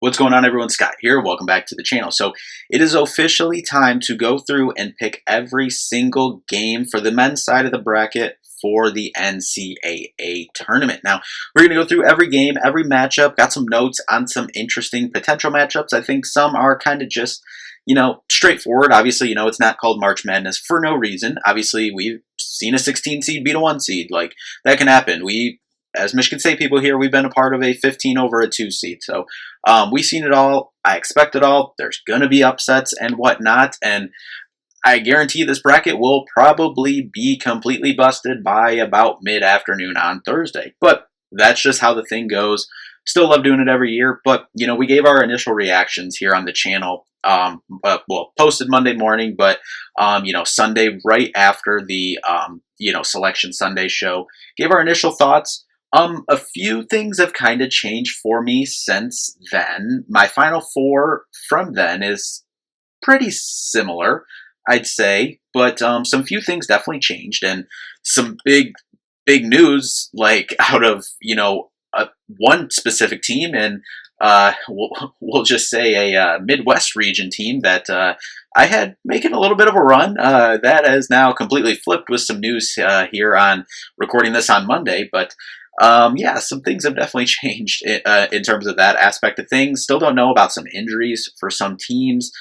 What's going on, everyone? Scott here. Welcome back to the channel. So it is officially time to go through and pick every single game for the men's side of the bracket for the NCAA tournament. Now, we're going to go through every game, every matchup, got some notes on some interesting potential matchups. I think some are kind of just, straightforward. Obviously, it's not called March Madness for no reason. Obviously, we've seen a 16 seed beat a 1 seed. Like, that can happen. As Michigan State people here, we've been a part of a 15 over a 2 seed. So we've seen it all. I expect it all. There's going to be upsets and whatnot. And I guarantee this bracket will probably be completely busted by about mid-afternoon on Thursday. But that's just how the thing goes. Still love doing it every year. But, we gave our initial reactions here on the channel. Posted Monday morning, but, Sunday right after the, Selection Sunday show. Gave our initial thoughts. A few things have kind of changed for me since then. My Final Four from then is pretty similar, I'd say, but some few things definitely changed, and some big news, like out of one specific team, and we'll just say a Midwest region team that I had making a little bit of a run. That has now completely flipped with some news here on recording this on Monday, but. Some things have definitely changed in terms of that aspect of things. Still don't know about some injuries for some teams,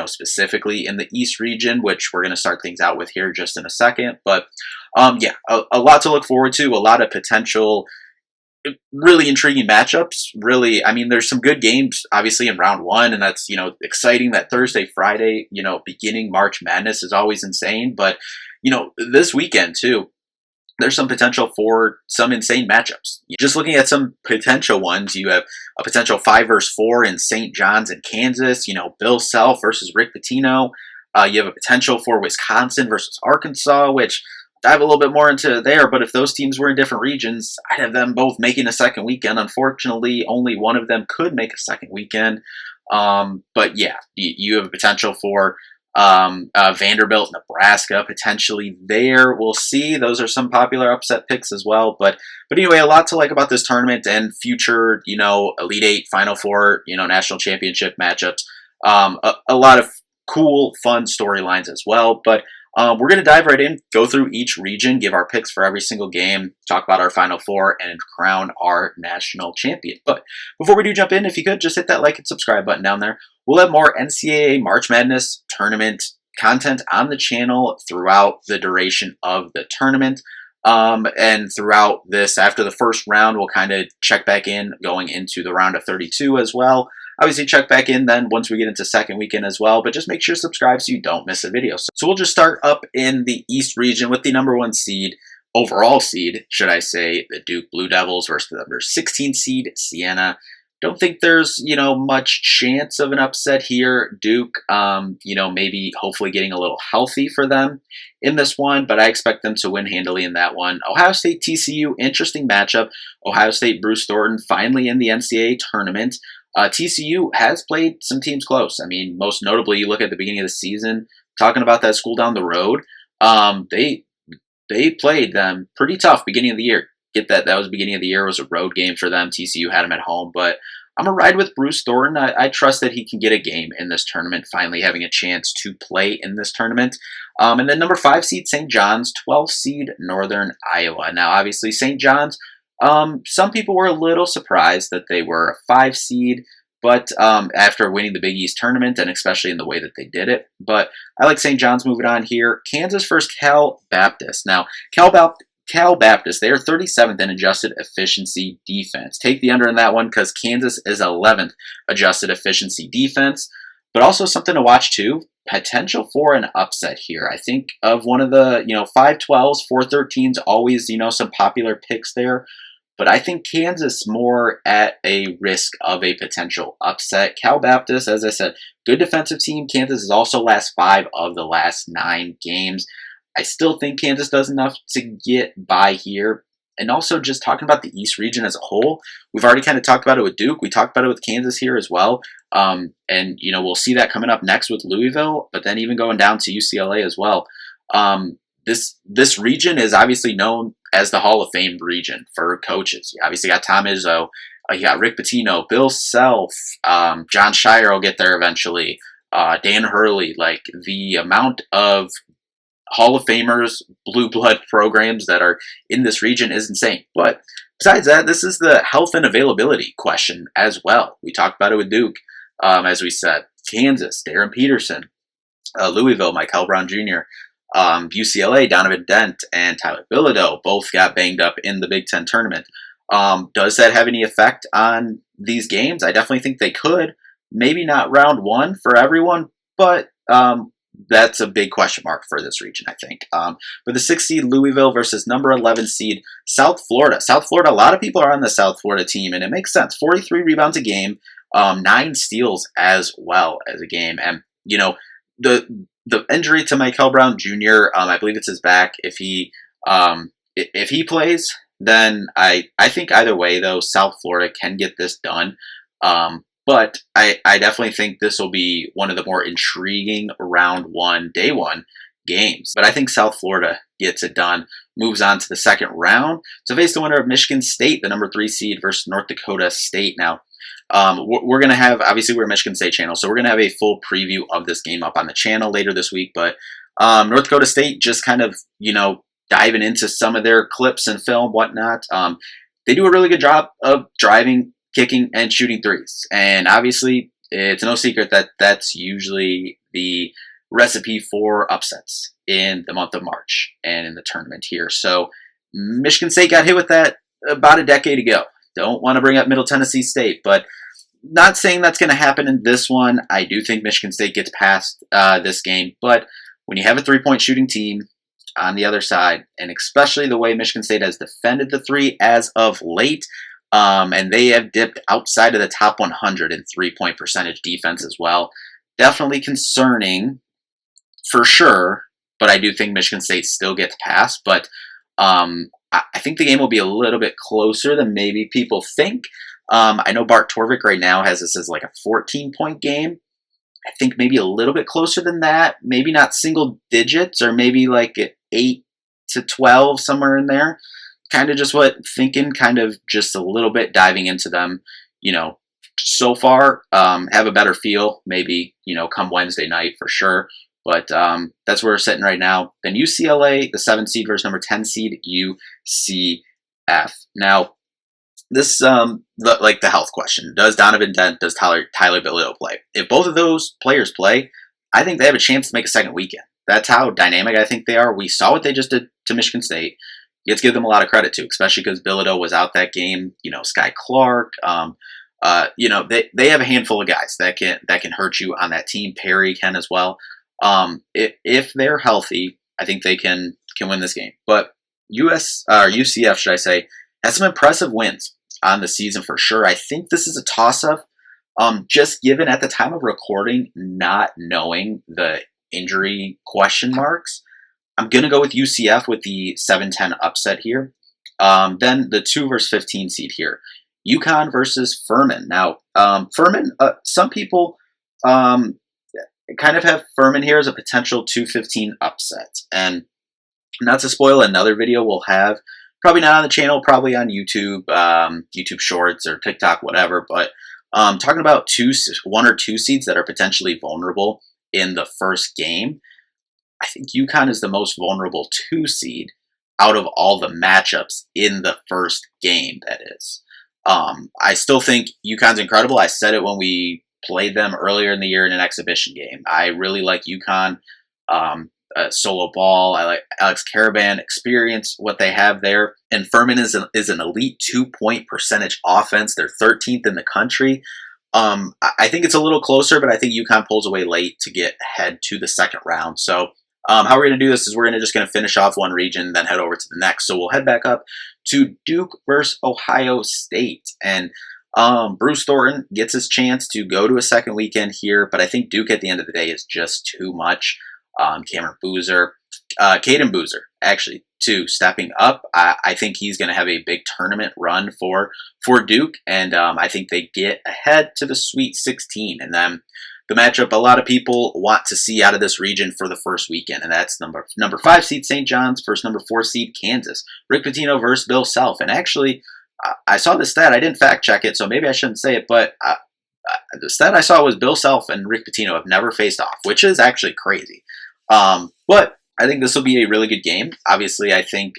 specifically in the East region, which we're going to start things out with here just in a second. But, a lot to look forward to, a lot of potential, really intriguing matchups. Really, there's some good games, obviously, in round one, and that's, exciting. That Thursday, Friday, beginning March Madness is always insane. But, this weekend, too. There's some potential for some insane matchups. Just looking at some potential ones, you have a potential 5 versus 4 in St. John's and Kansas, Bill Self versus Rick Pitino. You have a potential for Wisconsin versus Arkansas, which dive a little bit more into there, but if those teams were in different regions, I'd have them both making a second weekend. Unfortunately, only one of them could make a second weekend. But yeah, you have a potential for Vanderbilt, Nebraska, potentially there. We'll see. Those are some popular upset picks as well. But anyway, a lot to like about this tournament and future, Elite Eight, Final Four, national championship matchups. A lot of cool, fun storylines as well. But we're going to dive right in, go through each region, give our picks for every single game, talk about our Final Four, and crown our national champion. But before we do jump in, if you could, just hit that like and subscribe button down there. We'll have more NCAA March Madness tournament content on the channel throughout the duration of the tournament. And throughout this, after the first round, we'll kind of check back in going into the round of 32 as well. Obviously, check back in then once we get into second weekend as well, but just make sure to subscribe so you don't miss a video. So we'll just start up in the East region with the number 1 seed, overall seed, should I say, the Duke Blue Devils versus the number 16 seed, Siena. Don't think there's, much chance of an upset here. Duke, maybe hopefully getting a little healthy for them in this one, but I expect them to win handily in that one. Ohio State, TCU, interesting matchup. Ohio State, Bruce Thornton, finally in the NCAA tournament. TCU has played some teams close. Most notably, you look at the beginning of the season, talking about that school down the road. They played them pretty tough beginning of the year. Get that was the beginning of the year. It was a road game for them. TCU had them at home, but I'm going to ride with Bruce Thornton. I trust that he can get a game in this tournament, finally having a chance to play in this tournament. And then number 5 seed, St. John's, 12 seed, Northern Iowa. Now, obviously, St. John's, some people were a little surprised that they were a 5 seed, but after winning the Big East tournament, and especially in the way that they did it. But I like St. John's moving on here. Kansas versus Cal Baptist. Now, Cal Baptist, they are 37th in adjusted efficiency defense. Take the under in that one because Kansas is 11th adjusted efficiency defense. But also something to watch too, potential for an upset here. I think of one of the, 5-12s, 4-13s, always, some popular picks there. But I think Kansas more at a risk of a potential upset. Cal Baptist, as I said, good defensive team. Kansas is also last 5 of the last 9 games. I still think Kansas does enough to get by here. And also just talking about the East region as a whole, we've already kind of talked about it with Duke. We talked about it with Kansas here as well. And, we'll see that coming up next with Louisville, but then even going down to UCLA as well. This region is obviously known as the Hall of Fame region for coaches. You obviously got Tom Izzo. You got Rick Pitino, Bill Self, John Shire will get there eventually, Dan Hurley. Like, the amount of Hall of Famers, blue blood programs that are in this region is insane. But besides that, this is the health and availability question as well. We talked about it with Duke, as we said. Kansas, Darren Peterson. Louisville, Michael Brown Jr., UCLA, Donovan Dent, and Tyler Bilodeau both got banged up in the Big Ten tournament. Does that have any effect on these games? I definitely think they could. Maybe not round one for everyone, but that's a big question mark for this region, I think. For the 6th seed Louisville versus number 11 seed South Florida. South Florida, a lot of people are on the South Florida team, and it makes sense. 43 rebounds a game, 9 steals as well as a game. And, the injury to Michael Brown Jr., I believe it's his back. If he plays, then I think either way, though, South Florida can get this done. But I definitely think this will be one of the more intriguing round one, day one games. But I think South Florida gets it done, moves on to the second round to face the winner of Michigan State, the number 3 seed, versus North Dakota State. Now, we're going to have, obviously we're a Michigan State channel, so we're going to have a full preview of this game up on the channel later this week. But North Dakota State just kind of, diving into some of their clips and film, whatnot. They do a really good job of driving, kicking, and shooting threes. And obviously, it's no secret that that's usually the recipe for upsets in the month of March and in the tournament here. So Michigan State got hit with that about a decade ago. Don't want to bring up Middle Tennessee State, but not saying that's going to happen in this one. I do think Michigan State gets past this game, but when you have a three-point shooting team on the other side, and especially the way Michigan State has defended the three as of late, and they have dipped outside of the top 100 in three-point percentage defense as well. Definitely concerning for sure, but I do think Michigan State still gets past. But I think the game will be a little bit closer than maybe people think. I know Bart Torvik right now has this as like a 14-point game. I think maybe a little bit closer than that. Maybe not single digits, or maybe like 8 to 12, somewhere in there. Kind of just thinking kind of just a little bit diving into them, so far, have a better feel, maybe, come Wednesday night for sure. But that's where we're sitting right now. Then UCLA, the 7 seed versus number 10 seed UCF. Now, this the health question: does Donovan Dent, does Tyler Bilodeau play? If both of those players play, I think they have a chance to make a second weekend. That's how dynamic I think they are. We saw what they just did to Michigan State. Let's give them a lot of credit to, especially because Bilodeau was out that game. Sky Clark. They have a handful of guys that can hurt you on that team. Perry can as well. If they're healthy, I think they can win this game. But UCF, should I say, has some impressive wins on the season for sure. I think this is a toss-up, just given at the time of recording, not knowing the injury question marks. I'm going to go with UCF with the 7-10 upset here. Then the 2 versus 15 seed here. UConn versus Furman. Now, Furman, some people kind of have Furman here as a potential 2-15 upset. And not to spoil another video we'll have, probably not on the channel, probably on YouTube, YouTube Shorts or TikTok, whatever. But talking about 1 or 2 seeds that are potentially vulnerable in the first game, I think UConn is the most vulnerable 2 seed out of all the matchups in the first game, that is. I still think UConn's incredible. I said it when we played them earlier in the year in an exhibition game. I really like UConn. Solo ball. I like Alex Caravan experience, what they have there. And Furman is an elite 2-point percentage offense. They're 13th in the country. I think it's a little closer, but I think UConn pulls away late to get ahead to the second round. So how we're going to do this is we're just going to finish off one region, then head over to the next. So we'll head back up to Duke versus Ohio State. And Bruce Thornton gets his chance to go to a second weekend here, but I think Duke at the end of the day is just too much. Cameron Boozer, Caden Boozer, actually, too, stepping up. I think he's going to have a big tournament run for Duke, and I think they get ahead to the Sweet 16. And then the matchup a lot of people want to see out of this region for the first weekend, and that's number 5 seed St. John's versus number 4 seed Kansas. Rick Pitino versus Bill Self. And actually, I saw the stat. I didn't fact check it, so maybe I shouldn't say it, but the stat I saw was Bill Self and Rick Pitino have never faced off, which is actually crazy. But I think this will be a really good game. Obviously, I think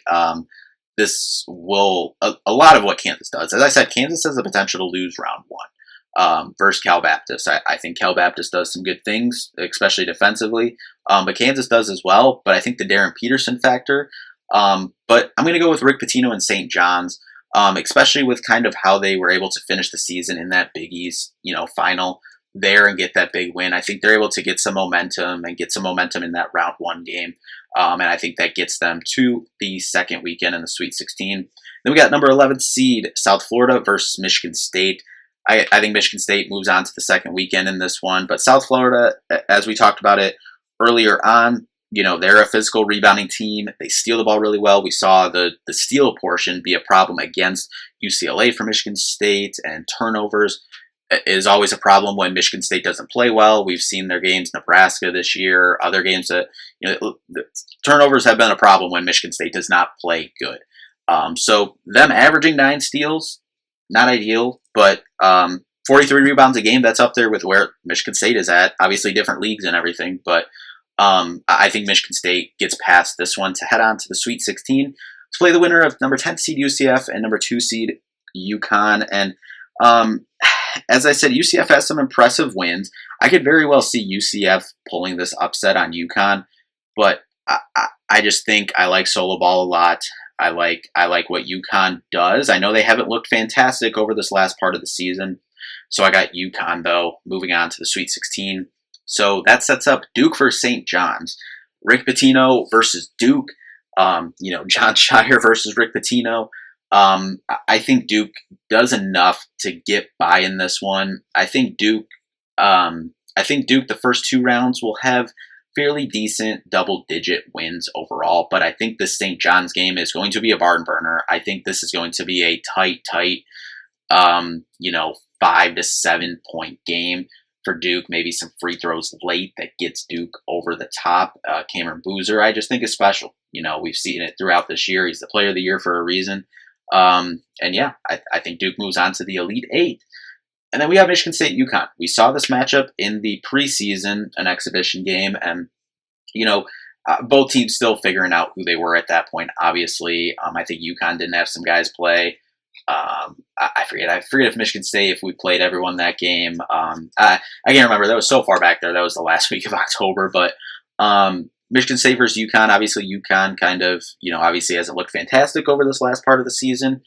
this will a lot of what Kansas does. As I said, Kansas has the potential to lose round one versus Cal Baptist. I think Cal Baptist does some good things, especially defensively, but Kansas does as well. But I think the Darren Peterson factor. But I'm going to go with Rick Pitino and St. John's. Especially with kind of how they were able to finish the season in that Big East, final there and get that big win. I think they're able to get some momentum and get some momentum in that round one game. And I think that gets them to the second weekend in the Sweet 16. Then we got number 11 seed South Florida versus Michigan State. I think Michigan State moves on to the second weekend in this one, but South Florida, as we talked about it earlier on, they're a physical rebounding team. They steal the ball really well. We saw the steal portion be a problem against UCLA for Michigan State, and turnovers is always a problem when Michigan State doesn't play well. We've seen their games, Nebraska this year, other games that, the turnovers have been a problem when Michigan State does not play good. So them averaging 9 steals, not ideal, but 43 rebounds a game, that's up there with where Michigan State is at. Obviously different leagues and everything, but I think Michigan State gets past this one to head on to the Sweet 16 to play the winner of number 10 seed UCF and number 2 seed UConn. And as I said, UCF has some impressive wins. I could very well see UCF pulling this upset on UConn, but I just think I like Solo Ball a lot. I like what UConn does. I know they haven't looked fantastic over this last part of the season, so I got UConn though moving on to the Sweet 16. So that sets up Duke versus St. John's, Rick Pitino versus Duke. John Shire versus Rick Pitino. I think Duke does enough to get by in this one. I think Duke the first 2 rounds will have fairly decent double-digit wins overall, but I think this St. John's game is going to be a barn burner. I think this is going to be a tight, 5 to 7 point game for Duke. Maybe some free throws late that gets Duke over the top. Cameron Boozer, I just think is special. We've seen it throughout this year. He's the player of the year for a reason. I think Duke moves on to the Elite 8. And then we have Michigan State UConn. We saw this matchup in the preseason, an exhibition game, and both teams still figuring out who they were at that point. Obviously, I think UConn didn't have some guys play. I forget if Michigan State, if we played everyone that game. I can't remember. That was so far back there. That was the last week of October. But Michigan State versus UConn. Obviously, UConn kind of, obviously hasn't looked fantastic over this last part of the season.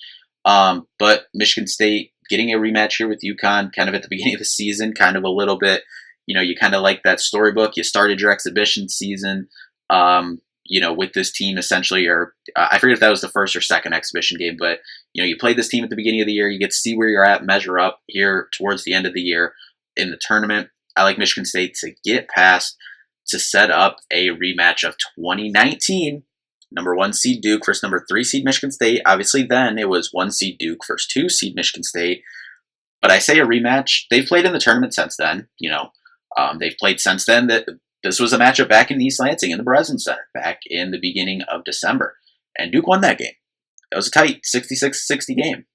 But Michigan State getting a rematch here with UConn kind of at the beginning of the season, kind of a little bit, you kind of like that storybook. You started your exhibition season, with this team essentially, or I forget if that was the first or second exhibition game, but, you played this team at the beginning of the year. You get to see where you're at, measure up here towards the end of the year in the tournament. I like Michigan State to get past to set up a rematch of 2019. Number 1 seed Duke versus number 3 seed Michigan State. Obviously, then it was 1 seed Duke versus 2 seed Michigan State. But I say a rematch. They've played in the tournament since then. They've played since then. That this was a matchup back in East Lansing in the Breslin Center back in the beginning of December, and Duke won that game. It was a tight 66-60 game.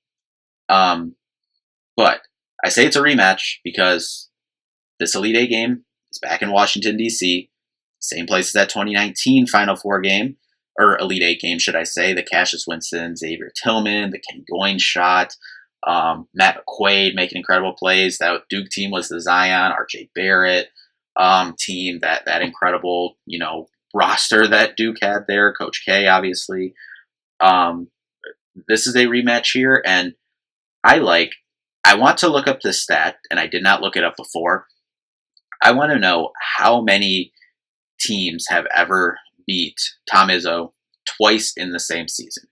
But I say it's a rematch because this Elite Eight game is back in Washington, D.C., same place as that 2019 Final Four game. Or Elite Eight game, should I say, the Cassius Winston, Xavier Tillman, the Ken Goins shot, Matt McQuaid making incredible plays. That Duke team was the Zion, RJ Barrett team, that incredible, roster that Duke had there, Coach K, obviously. This is a rematch here, and I want to look up this stat, and I did not look it up before. I want to know how many teams have ever beat Tom Izzo twice in the same season.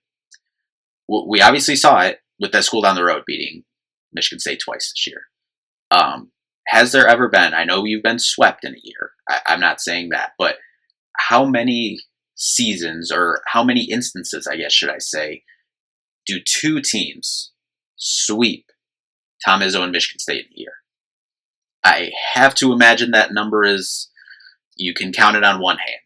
We obviously saw it with that school down the road beating Michigan State twice this year. Has there ever been, I know you've been swept in a year, I'm not saying that, but how many seasons, or how many instances, I guess, should I say, do 2 teams sweep Tom Izzo and Michigan State in a year? I have to imagine that number is, you can count it on one hand,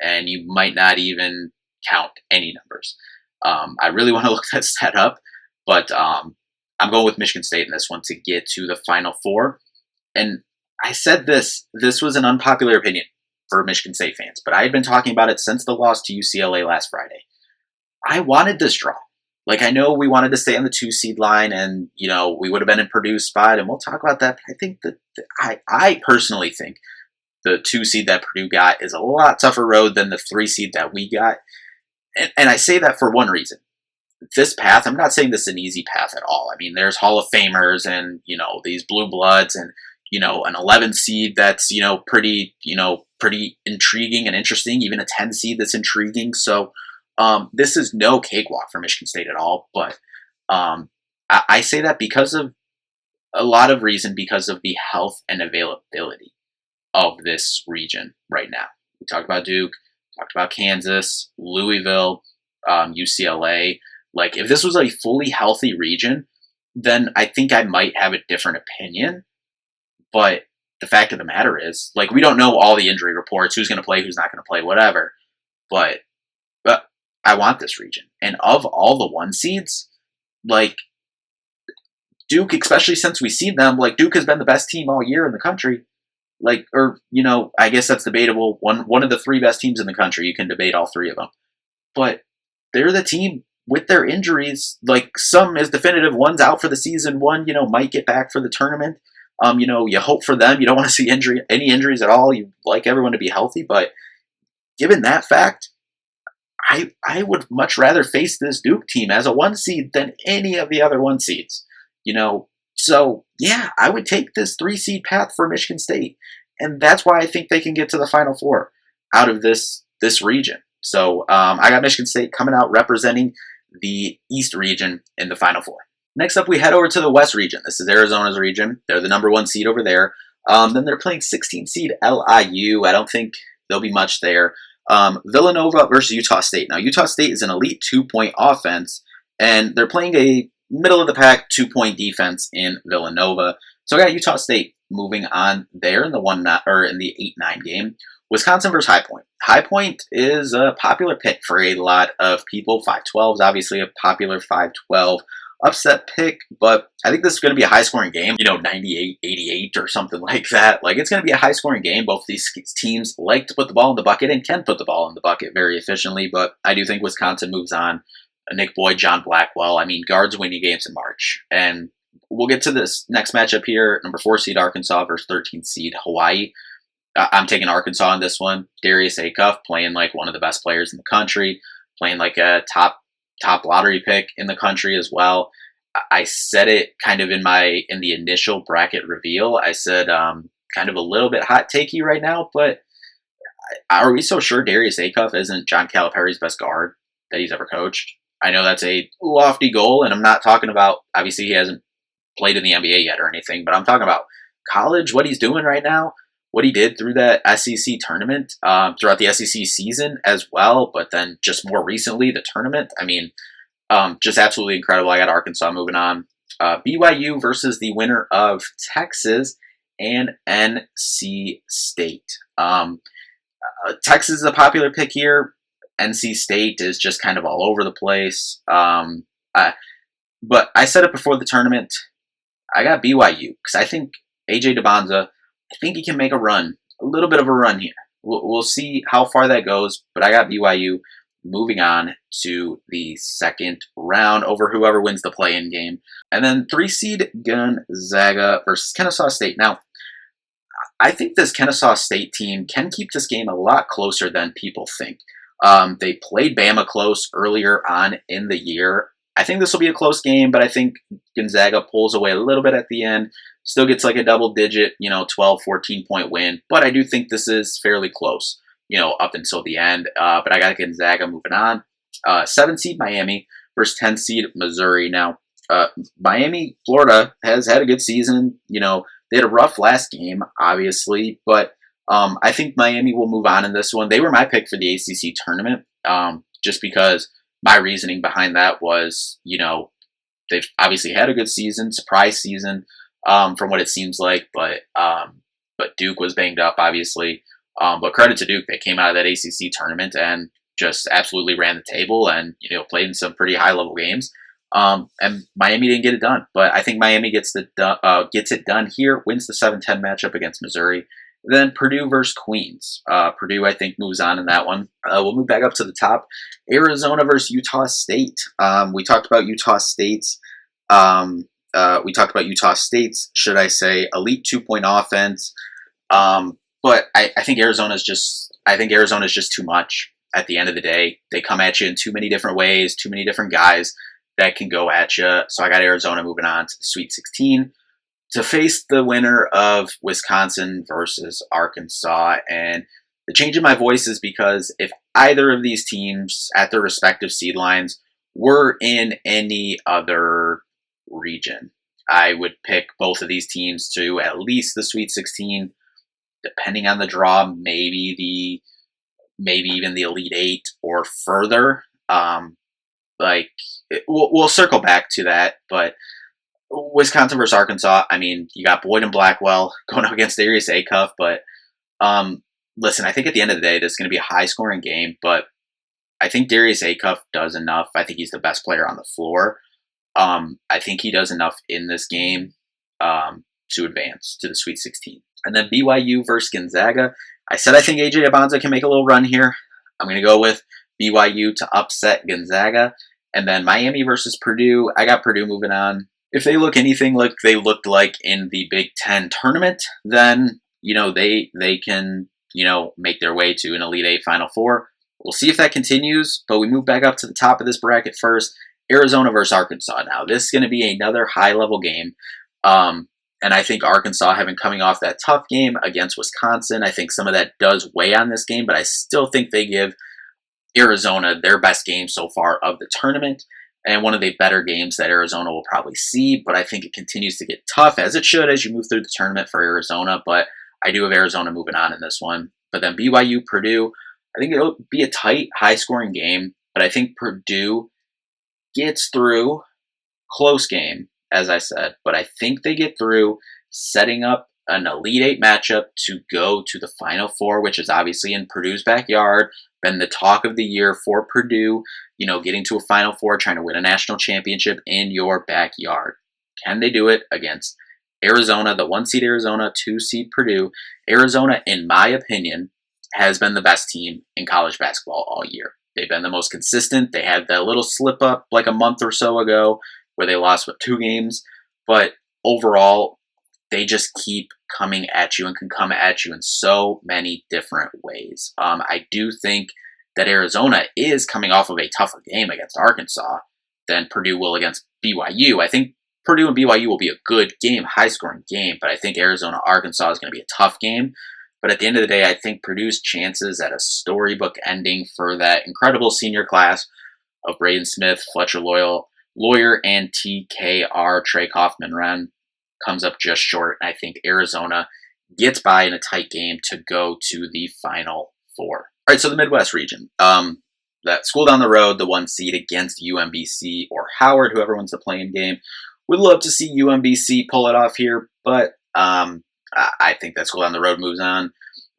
and you might not even count any numbers. I really want to look that stat up, But I'm going with Michigan State in this one to get to the Final Four. And I said this was an unpopular opinion for Michigan State fans, but I had been talking about it since the loss to UCLA last Friday. I wanted this draw. Like, I know we wanted to stay on the 2 seed line, and we would have been in Purdue's spot, and we'll talk about that. But I think that I personally think the 2 seed that Purdue got is a lot tougher road than the 3 seed that we got, and I say that for one reason. This path, I'm not saying this is an easy path at all. I mean, there's Hall of Famers and these blue bloods, and an 11 seed that's pretty intriguing and interesting, even a 10 seed that's intriguing. So this is no cakewalk for Michigan State at all, but I say that because of a lot of reason, because of the health and availability of this region right now. We talked about Duke, talked about Kansas, Louisville, UCLA. Like, if this was a fully healthy region, then I think I might have a different opinion. But the fact of the matter is, like, we don't know all the injury reports, who's going to play, who's not going to play, whatever. But I want this region. And of all the 1 seeds, like, Duke, especially since we see them, like, Duke has been the best team all year in the country. Like, or, I guess that's debatable. One of the 3 best teams in the country. You can debate all 3 of them. But they're the team with their injuries. Like, some is definitive. One's out for the season. One, might get back for the tournament. You hope for them. You don't want to see any injuries at all. You like everyone to be healthy. But given that fact, I would much rather face this Duke team as a 1 seed than any of the other 1 seeds. So yeah, I would take this 3 seed path for Michigan State, and that's why I think they can get to the Final Four out of this region. So I got Michigan State coming out representing the East region in the Final Four. Next up, we head over to the West region. This is Arizona's region. They're the number 1 seed over there. Then they're playing 16 seed LIU. I don't think there'll be much there. Villanova versus Utah State. Now, Utah State is an elite 2-point offense, and they're playing a middle-of-the-pack 2-point defense in Villanova. So I got Utah State moving on there in the 8-9 game. Wisconsin versus High Point. High Point is a popular pick for a lot of people. 5-12 is obviously a popular 5-12 upset pick, but I think this is going to be a high-scoring game, 98-88 or something like that. Like, it's going to be a high-scoring game. Both of these teams like to put the ball in the bucket and can put the ball in the bucket very efficiently, but I do think Wisconsin moves on. Nick Boyd, John Blackwell. I mean, guards winning games in March. And we'll get to this next matchup here. Number 4 seed Arkansas versus 13 seed Hawaii. I'm taking Arkansas in this one. Darius Acuff playing like one of the best players in the country, playing like a top lottery pick in the country as well. I said it kind of in the initial bracket reveal. I said kind of a little bit hot takey right now, but are we so sure Darius Acuff isn't John Calipari's best guard that he's ever coached? I know that's a lofty goal, and I'm not talking about, obviously he hasn't played in the NBA yet or anything, but I'm talking about college, what he's doing right now, what he did through that SEC tournament, throughout the SEC season as well, but then just more recently, the tournament. I mean, just absolutely incredible. I got Arkansas moving on. BYU versus the winner of Texas and NC State. Texas is a popular pick here. NC State is just kind of all over the place. But I said it before the tournament. I got BYU because I think AJ DeBonza, I think he can make a run, a little bit of a run here. We'll see how far that goes, but I got BYU moving on to the second round over whoever wins the play-in game. And then 3 seed Gonzaga versus Kennesaw State. Now, I think this Kennesaw State team can keep this game a lot closer than people think. They played Bama close earlier on in the year. I think this will be a close game, but I think Gonzaga pulls away a little bit at the end. Still gets like a double-digit, 12, 14-point win. But I do think this is fairly close, up until the end. But I got Gonzaga moving on. 7 seed Miami versus 10 seed Missouri. Now, Miami, Florida has had a good season. They had a rough last game, obviously, but I think Miami will move on in this one. They were my pick for the ACC tournament, just because my reasoning behind that was, they've obviously had a good season, surprise season, from what it seems like, but Duke was banged up, obviously. But credit to Duke, they came out of that ACC tournament and just absolutely ran the table and, played in some pretty high-level games. And Miami didn't get it done, but I think Miami gets it done here, wins the 7-10 matchup against Missouri. Then Purdue versus Queens. Purdue, I think, moves on in that one. We'll move back up to the top. Arizona versus Utah State. We talked about Utah State's. Should I say, elite 2-point offense. But I think Arizona's just too much. At the end of the day, they come at you in too many different ways, too many different guys that can go at you. So I got Arizona moving on to the Sweet 16 to face the winner of Wisconsin versus Arkansas. And the change in my voice is because if either of these teams at their respective seed lines were in any other region, I would pick both of these teams to at least the Sweet 16, depending on the draw, maybe even the Elite Eight or further. We'll circle back to that, but Wisconsin versus Arkansas, I mean, you got Boyd and Blackwell going up against Darius Acuff, but listen, I think at the end of the day, this is going to be a high-scoring game, but I think Darius Acuff does enough. I think he's the best player on the floor. I think he does enough in this game to advance to the Sweet 16. And then BYU versus Gonzaga. I said I think AJ Abanza can make a little run here. I'm going to go with BYU to upset Gonzaga. And then Miami versus Purdue. I got Purdue moving on. If they look anything like they looked like in the Big Ten tournament, then, they can, make their way to an Elite Eight Final Four. We'll see if that continues, but we move back up to the top of this bracket first. Arizona versus Arkansas now. This is going to be another high-level game. And I think Arkansas, coming off that tough game against Wisconsin, I think some of that does weigh on this game, but I still think they give Arizona their best game so far of the tournament and one of the better games that Arizona will probably see, but I think it continues to get tough, as it should, as you move through the tournament for Arizona, but I do have Arizona moving on in this one. But then BYU, Purdue, I think it'll be a tight, high-scoring game, but I think Purdue gets through. Close game, as I said, but I think they get through, setting up an Elite Eight matchup to go to the Final Four, which is obviously in Purdue's backyard. Been the talk of the year for Purdue, getting to a Final Four, trying to win a national championship in your backyard. Can they do it against Arizona, the 1-seed Arizona, 2-seed Purdue? Arizona, in my opinion, has been the best team in college basketball all year. They've been the most consistent. They had that little slip up like a month or so ago where they lost 2 games, but overall, they just keep coming at you and can come at you in so many different ways. I do think that Arizona is coming off of a tougher game against Arkansas than Purdue will against BYU. I think Purdue and BYU will be a good game, high-scoring game, but I think Arizona-Arkansas is going to be a tough game. But at the end of the day, I think Purdue's chances at a storybook ending for that incredible senior class of Braden Smith, Fletcher Lawyer, and TKR, Trey Kaufman-Renn comes up just short. I think Arizona gets by in a tight game to go to the Final Four. All right, so the Midwest region. That school down the road, the 1 seed against UMBC or Howard, whoever wins the play-in game. Would love to see UMBC pull it off here, but I think that school down the road moves on.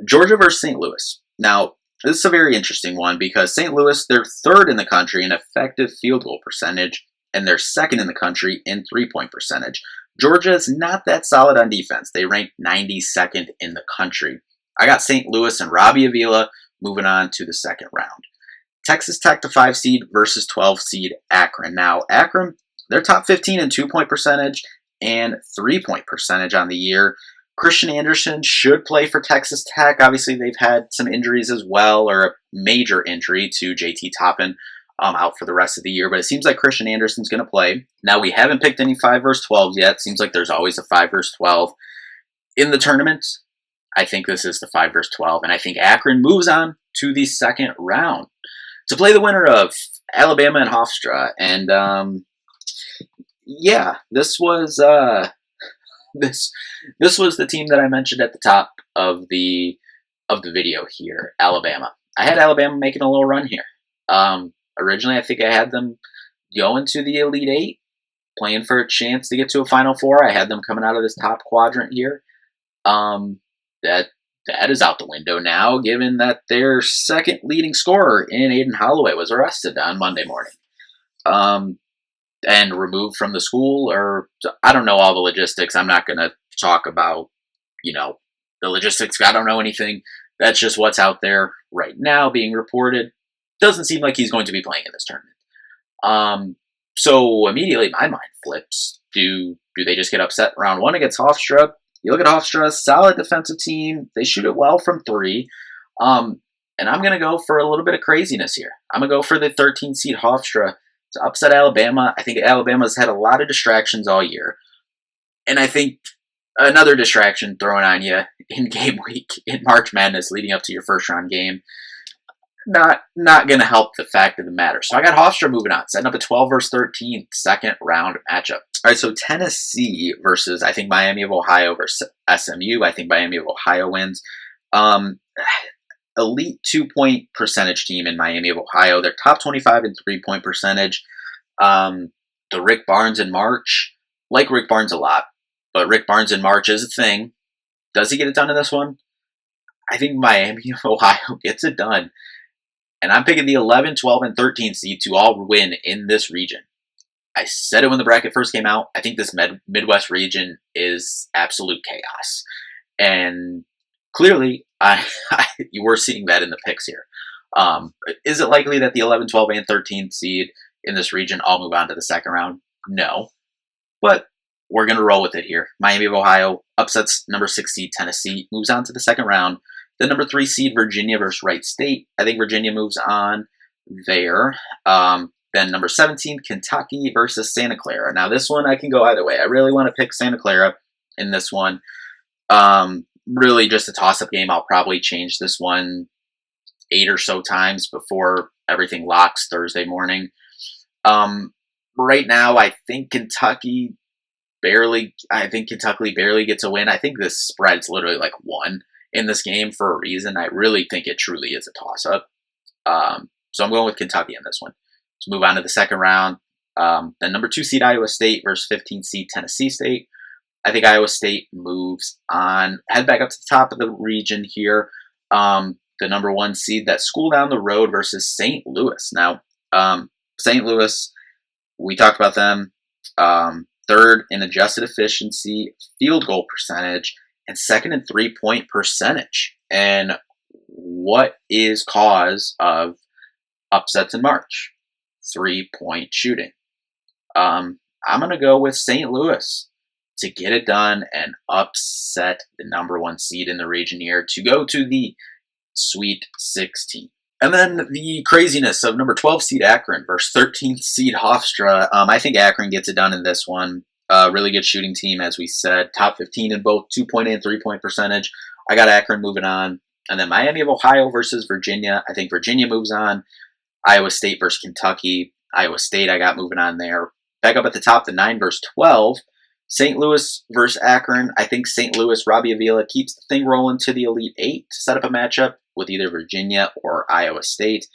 Georgia versus St. Louis. Now, this is a very interesting one because St. Louis, they're 3rd in the country in effective field goal percentage, and they're 2nd in the country in 3-point percentage. Georgia is not that solid on defense. They rank 92nd in the country. I got St. Louis and Robbie Avila moving on to the second round. Texas Tech, the 5 seed versus 12 seed Akron. Now, Akron, they're top 15 in 2-point percentage and 3-point percentage on the year. Christian Anderson should play for Texas Tech. Obviously, they've had some injuries as well, or a major injury to JT Toppin out for the rest of the year. But it seems like Christian Anderson's going to play. Now, we haven't picked any 5 versus 12s yet. Seems like there's always a 5 versus 12 in the tournament. I think this is the 5 versus 12, and I think Akron moves on to the second round to play the winner of Alabama and Hofstra. And yeah, this was this was the team that I mentioned at the top of the video here, Alabama. I had Alabama making a little run here. Originally, I think I had them going to the Elite Eight, playing for a chance to get to a Final Four. I had them coming out of this top quadrant here. That is out the window now, given that their second leading scorer in Aiden Holloway was arrested on Monday morning. and removed from the school, or I don't know all the logistics. I'm not going to talk about, the logistics. I don't know anything. That's just what's out there right now being reported. Doesn't seem like he's going to be playing in this tournament. So immediately my mind flips. Do they just get upset round one against Hofstra? You look at Hofstra, solid defensive team. They shoot it well from three. And I'm going to go for a little bit of craziness here. I'm going to go for the 13 seed Hofstra to upset Alabama. I think Alabama's had a lot of distractions all year. And I think another distraction thrown on you in game week in March Madness leading up to your first round game, not going to help the fact of the matter. So I got Hofstra moving on, setting up a 12 versus 13 second round matchup. All right, so Tennessee versus, I think, Miami of Ohio versus SMU. I think Miami of Ohio wins. Elite 2-point percentage team in Miami of Ohio. They're top 25 in 3-point percentage. The Rick Barnes in March. Like Rick Barnes a lot, but Rick Barnes in March is a thing. Does he get it done in this one? I think Miami of Ohio gets it done. And I'm picking the 11, 12, and 13 seed to all win in this region. I said it when the bracket first came out. I think this Midwest region is absolute chaos. And clearly, you were seeing that in the picks here. Is it likely that the 11, 12, and 13 seed in this region all move on to the second round? No. But we're going to roll with it here. Miami of Ohio upsets number 6 seed Tennessee, moves on to the second round. The number 3 seed Virginia versus Wright State. I think Virginia moves on there. Then number 17, Kentucky versus Santa Clara. Now this one I can go either way. I really want to pick Santa Clara in this one. Really just a toss-up game. I'll probably change this one 8 or so times before everything locks Thursday morning. Right now, I think Kentucky barely gets a win. I think this spread's literally like 1 in this game for a reason. I really think it truly is a toss-up. So I'm going with Kentucky in this one. To move on to the second round. Then number 2 seed Iowa State versus 15 seed Tennessee State. I think Iowa State moves on, head back up to the top of the region here. The number 1 seed, that school down the road versus St. Louis. Now, St. Louis, we talked about them. Third in adjusted efficiency, field goal percentage, and second in 3-point percentage. And what is cause of upsets in March? 3-point shooting. I'm going to go with St. Louis to get it done and upset the number 1 seed in the region here to go to the Sweet 16. And then the craziness of number 12 seed Akron versus 13th seed Hofstra. I think Akron gets it done in this one. Really good shooting team, as we said. Top 15 in both 2-point and 3-point percentage. I got Akron moving on. And then Miami of Ohio versus Virginia. I think Virginia moves on. Iowa State versus Kentucky. Iowa State I got moving on there. Back up at the top, the 9 versus 12. St. Louis versus Akron. I think St. Louis, Robbie Avila keeps the thing rolling to the Elite 8 to set up a matchup with either Virginia or Iowa State.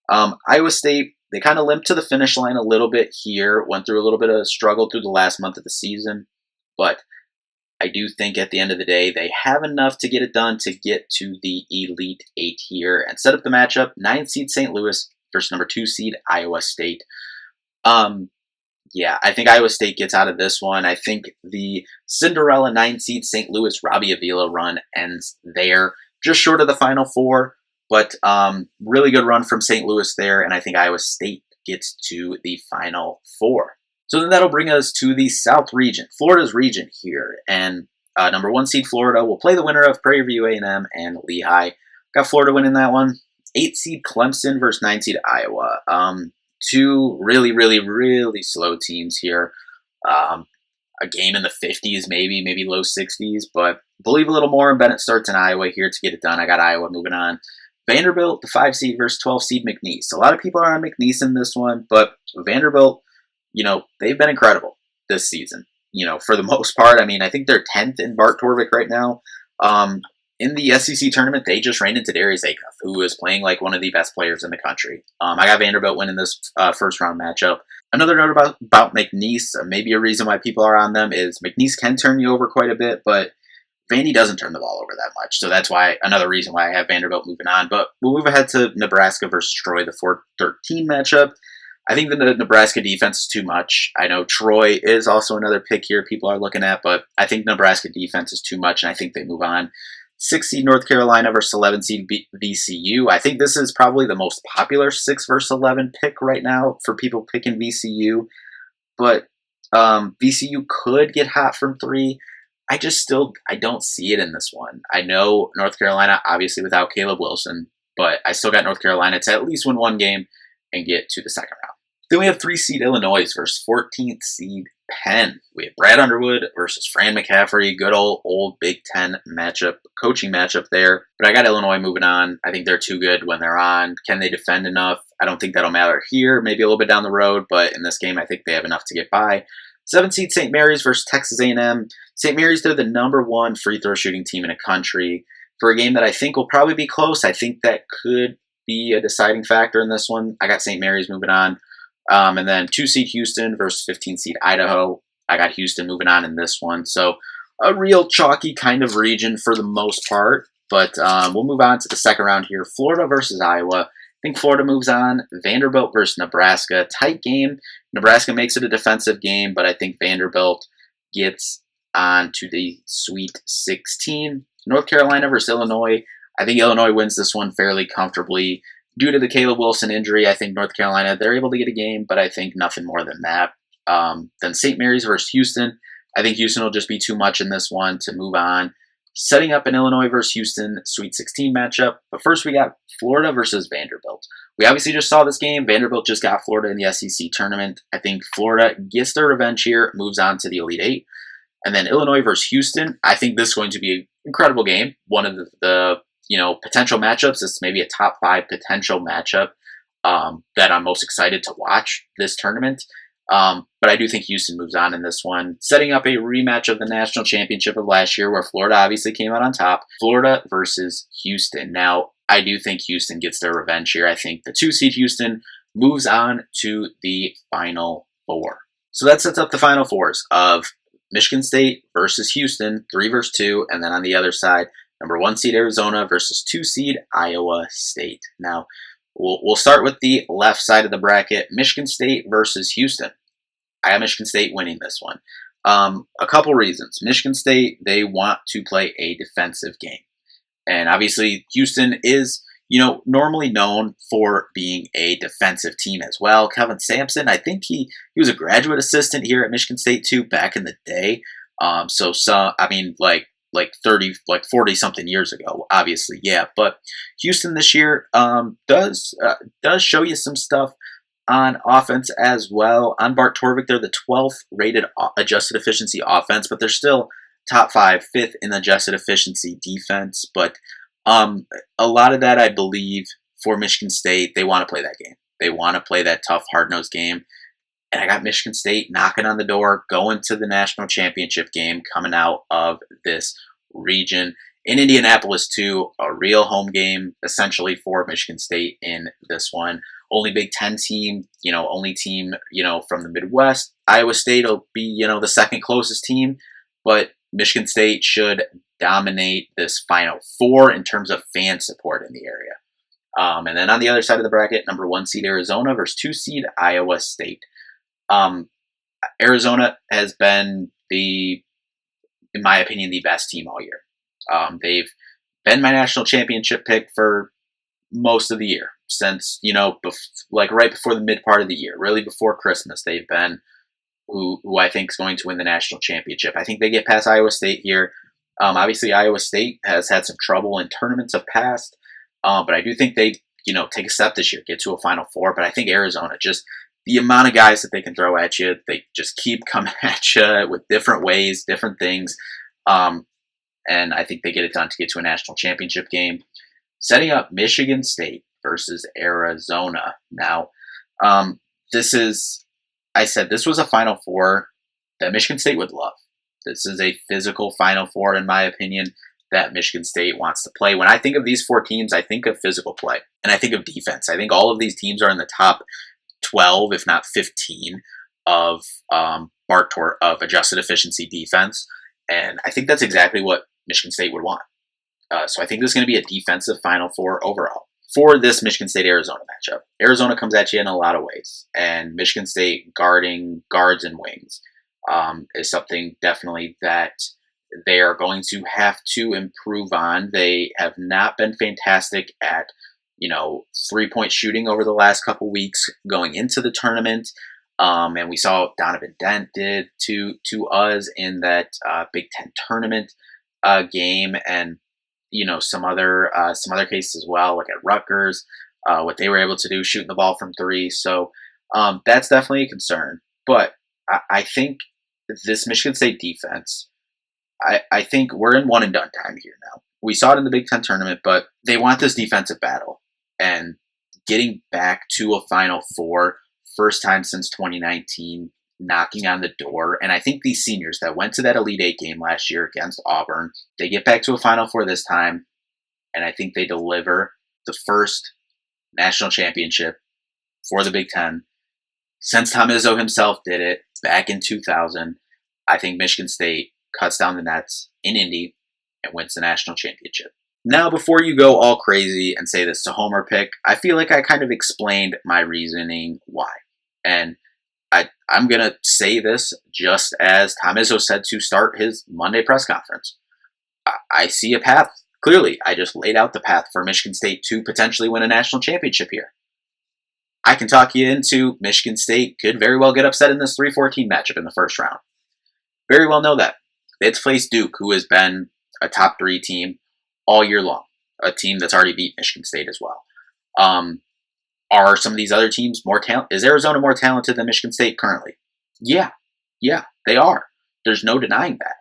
Iowa State, they kind of limped to the finish line a little bit here, went through a little bit of struggle through the last month of the season, but I do think at the end of the day, they have enough to get it done to get to the Elite 8 here and set up the matchup, 9 seed St. Louis versus number 2 seed Iowa State. Yeah, I think Iowa State gets out of this one. I think the Cinderella 9 seed St. Louis Robbie Avila run ends there, just short of the Final Four, but really good run from St. Louis there, and I think Iowa State gets to the Final Four. So then that'll bring us to the South region, Florida's region here, and number 1 seed Florida will play the winner of Prairie View A&M and Lehigh. Got Florida winning that one. 8 seed Clemson versus 9 seed Iowa. Two really, really, really slow teams here. A game in the 50s, maybe low 60s, but believe a little more in Bennett starts in Iowa here to get it done. I got Iowa moving on. Vanderbilt, the 5 seed versus 12 seed McNeese. A lot of people are on McNeese in this one, but Vanderbilt, they've been incredible this season. For the most part, I think they're 10th in Bart Torvik right now. In the SEC tournament, they just ran into Darius Acuff, who is playing like one of the best players in the country. I got Vanderbilt winning this first round matchup. Another note about McNeese, maybe a reason why people are on them is McNeese can turn you over quite a bit, but Vandy doesn't turn the ball over that much. So that's why another reason why I have Vanderbilt moving on. But we'll move ahead to Nebraska versus Troy, the 4-13 matchup. I think the Nebraska defense is too much. I know Troy is also another pick here people are looking at, but I think Nebraska defense is too much, and I think they move on. 6 seed North Carolina versus 11 seed VCU. I think this is probably the most popular 6 versus 11 pick right now for people picking VCU, but VCU could get hot from 3. I don't see it in this one. I know North Carolina, obviously without Caleb Wilson, but I still got North Carolina to at least win one game and get to the second round. Then we have 3 seed Illinois versus 14th seed Penn. We have Brad Underwood versus Fran McCaffrey. Good old Big Ten matchup, coaching matchup there. But I got Illinois moving on. I think they're too good when they're on. Can they defend enough? I don't think that'll matter here. Maybe a little bit down the road, but in this game, I think they have enough to get by. 7 seed St. Mary's versus Texas A&M. St. Mary's, they're the #1 free throw shooting team in the country. For a game that I think will probably be close, I think that could be a deciding factor in this one. I got St. Mary's moving on. And then 2 seed Houston versus 15 seed Idaho. I got Houston moving on in this one. So a real chalky kind of region for the most part. But we'll move on to the second round here. Florida versus Iowa. I think Florida moves on. Vanderbilt versus Nebraska. Tight game. Nebraska makes it a defensive game, but I think Vanderbilt gets on to the Sweet 16. North Carolina versus Illinois. I think Illinois wins this one fairly comfortably. Due to the Caleb Wilson injury, I think North Carolina, they're able to get a game, but I think nothing more than that. Then St. Mary's versus Houston. I think Houston will just be too much in this one to move on. Setting up an Illinois versus Houston Sweet 16 matchup. But first we got Florida versus Vanderbilt. We obviously just saw this game. Vanderbilt just got Florida in the SEC tournament. I think Florida gets their revenge here, moves on to the Elite Eight. And then Illinois versus Houston. I think this is going to be an incredible game. One of the potential matchups. It's maybe a top 5 potential matchup that I'm most excited to watch this tournament. But I do think Houston moves on in this one, setting up a rematch of the national championship of last year where Florida obviously came out on top. Florida versus Houston. Now, I do think Houston gets their revenge here. I think the 2 seed Houston moves on to the Final Four. So that sets up the Final Fours of Michigan State versus Houston, 3 versus 2, and then on the other side, #1 seed Arizona versus 2 seed Iowa State. Now, we'll start with the left side of the bracket, Michigan State versus Houston. I have Michigan State winning this one. A couple reasons. Michigan State, they want to play a defensive game. And obviously, Houston is, normally known for being a defensive team as well. Kevin Sampson, I think he was a graduate assistant here at Michigan State too back in the day. Like 30, like 40 something years ago, obviously, yeah. But Houston this year does show you some stuff on offense as well. On Bart Torvik, they're the 12th rated adjusted efficiency offense, but they're still top 5, 5th in adjusted efficiency defense. But a lot of that, I believe, for Michigan State, they want to play that game. They want to play that tough, hard-nosed game. And I got Michigan State knocking on the door, going to the national championship game, coming out of this region. In Indianapolis, too, a real home game, essentially, for Michigan State in this one. Only Big Ten team, only team, from the Midwest. Iowa State will be, the second closest team. But Michigan State should dominate this Final Four in terms of fan support in the area. And then on the other side of the bracket, #1 seed Arizona versus 2 seed Iowa State. Arizona has been in my opinion, the best team all year. They've been my national championship pick for most of the year since, right before the mid part of the year, really before Christmas. They've been who I think is going to win the national championship. I think they get past Iowa State here. Obviously, Iowa State has had some trouble in tournaments of past, but I do think they, take a step this year, get to a Final Four. But I think Arizona, just the amount of guys that they can throw at you, they just keep coming at you with different ways, different things. And I think they get it done to get to a national championship game. Setting up Michigan State versus Arizona. Now, this was a Final Four that Michigan State would love. This is a physical Final Four, in my opinion, that Michigan State wants to play. When I think of these 4 teams, I think of physical play, and I think of defense. I think all of these teams are in the top 12, if not 15, of of adjusted efficiency defense, and I think that's exactly what Michigan State would want. So I think this is going to be a defensive Final Four overall. for this Michigan State-Arizona matchup. Arizona comes at you in a lot of ways, and Michigan State guarding guards and wings is something definitely that they are going to have to improve on. They have not been fantastic at, 3-point shooting over the last couple weeks going into the tournament. And we saw what Donovan Dent did to us in that Big Ten tournament game, and some other cases as well. Look at Rutgers, what they were able to do shooting the ball from three. So that's definitely a concern. But I think this Michigan State defense, I think we're in one and done time here now. We saw it in the Big Ten tournament, but they want this defensive battle. And getting back to a Final Four, first time since 2019, knocking on the door. And I think these seniors that went to that Elite Eight game last year against Auburn, they get back to a Final Four this time. And I think they deliver the first national championship for the Big Ten since Tom Izzo himself did it back in 2000. I think Michigan State cuts down the nets in Indy and wins the national championship. Now, before you go all crazy and say this is a homer pick, I feel like I kind of explained my reasoning why. And I'm going to say this just as Tom Izzo said to start his Monday press conference. I see a path. Clearly, I just laid out the path for Michigan State to potentially win a national championship here. I can talk you into Michigan State could very well get upset in this 3-14 matchup in the first round. Very well know that. It's faced Duke, who has been a top 3 team all year long, a team that's already beat Michigan State as well. Are some of these other teams more talented? Is Arizona more talented than Michigan State currently? Yeah, they are. There's no denying that.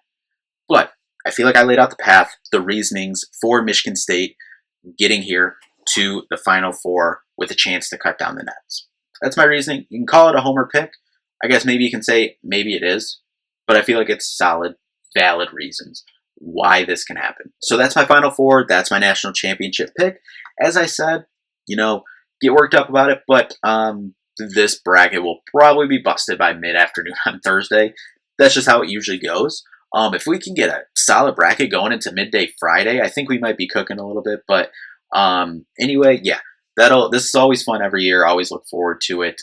But I feel like I laid out the path, the reasonings for Michigan State getting here to the Final Four with a chance to cut down the nets. That's my reasoning. You can call it a homer pick. I guess maybe you can say maybe it is, but I feel like it's solid, valid reasons why this can happen. So that's my Final Four. That's my national championship pick. As I said, get worked up about it, but this bracket will probably be busted by mid-afternoon on Thursday. That's just how it usually goes. If we can get a solid bracket going into midday Friday, I think we might be cooking a little bit. But anyway, yeah, this is always fun every year. I always look forward to it.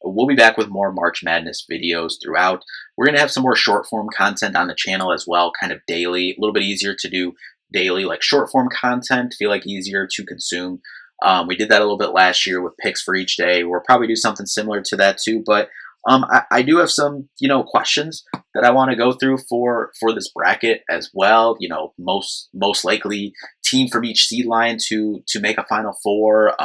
We'll be back with more March Madness videos throughout. We're going to have some more short form content on the channel as well, kind of daily, a little bit easier to do daily, like short form content, feel like easier to consume. We did that a little bit last year with picks for each day. We'll probably do something similar to that too. But I do have some, questions that I want to go through for this bracket as well. Most likely team from each seed line to make a Final Four.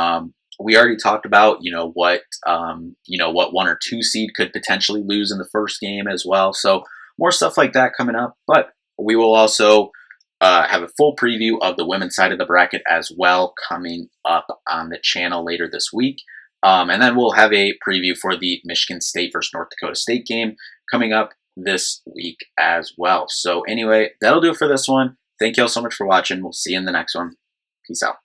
We already talked about, what 1 or 2 seed could potentially lose in the first game as well. So more stuff like that coming up. But we will also have a full preview of the women's side of the bracket as well coming up on the channel later this week. And then we'll have a preview for the Michigan State versus North Dakota State game coming up this week as well. So anyway, that'll do it for this one. Thank you all so much for watching. We'll see you in the next one. Peace out.